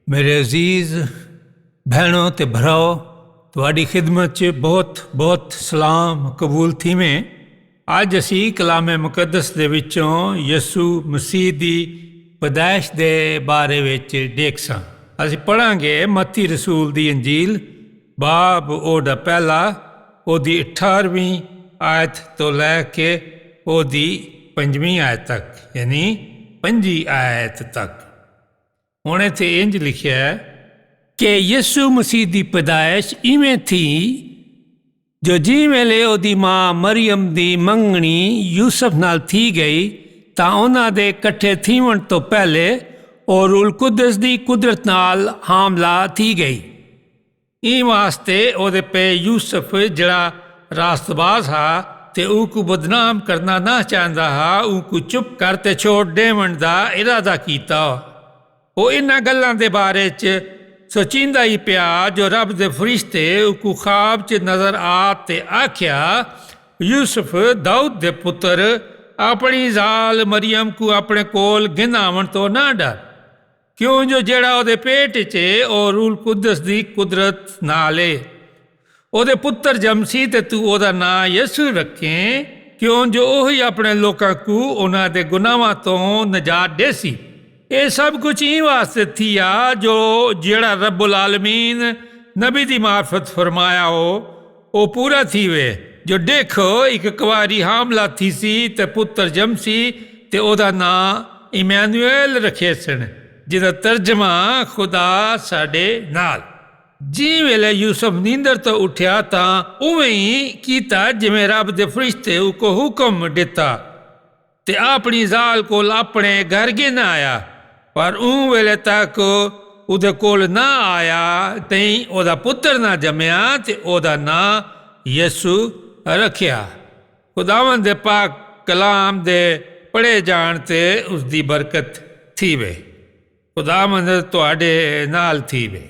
मेरे अजीज़ भैनों ते भराओ, तुहाडी खिदमत च बहुत बहुत सलाम कबूल थी में। अज असी कलामे मुकद्दस दे विचों यसू मसीह दी पैदाइश दे बारे विच देखसां। असी पढ़ांगे मत्ती रसूल दी अंजील बाब ओदा पहला ओदी 18वीं आयत तो लैके ओदी 5वीं आयत तक, यानी 5 आयत तक। हुण इत्थे इंज लिखिया है कि यसू मसीह दी पैदाइश इवें थी जो जी वेले ओदी मां मरियम दी मंगणी यूसुफ नाल थी गई तां उन्हां दे इकट्ठे थीवण तो पहले और रूल कुदस दी कुदरत नाल हामला थी गई। ई वास्ते ओदे पे यूसुफ जड़ा रास्तबाज हा ते ऊकू बदनाम करना ना चाहता हा, ऊकू चुप करते छोड़ देवण दा इरादा कीता। वो इन्हां गल्लां दे बारे च सोचींदा ही पिया जो रब दे फरिश्ते ऊकू ख्वाब च नजर आ ते आख्या, यूसुफ दाऊद दे पुत्र अपनी जाल मरियम को अपने कोल गिनावन तो ना डर, क्यों जो जेड़ा ओदे पेट च और रूल कुदस दी कुदरत नाले ओदे पुत्र जमसी ते तू ओदा नां यसू रखें, क्यों जो ओही अपने लोकां को उन्हां दे गुनाहां तो नजात देसी। ये सब कुछ ई वास्ते थी जो जेड़ा रब्बुल आलमीन नबी दी मार्फत फरमाया हो वो पूरा थी वे, जो देखो एक कुवारी हामला थी सी ते पुत्र जमसी ते ओदा नां इमैनुएल रखे सन, जिहदा तर्जमा खुदा साडे नाल। जी वेले यूसुफ नींदर तो उठ्या तां उवें ही कीता जिवें रब दे फरिश्ते उको हुक्म दिता ते अपनी जाल कोल अपने घर गिन आया, पर ऊं वेले तक उदे कोल ना आया तई ओदा पुत्र ना जमया ते ओदा नां यसू रखिया। खुदावंद दे पाक कलाम दे पढ़े जाण ते उसदी बरकत थी वे। खुदावंद तुहाडे नाल थी वे।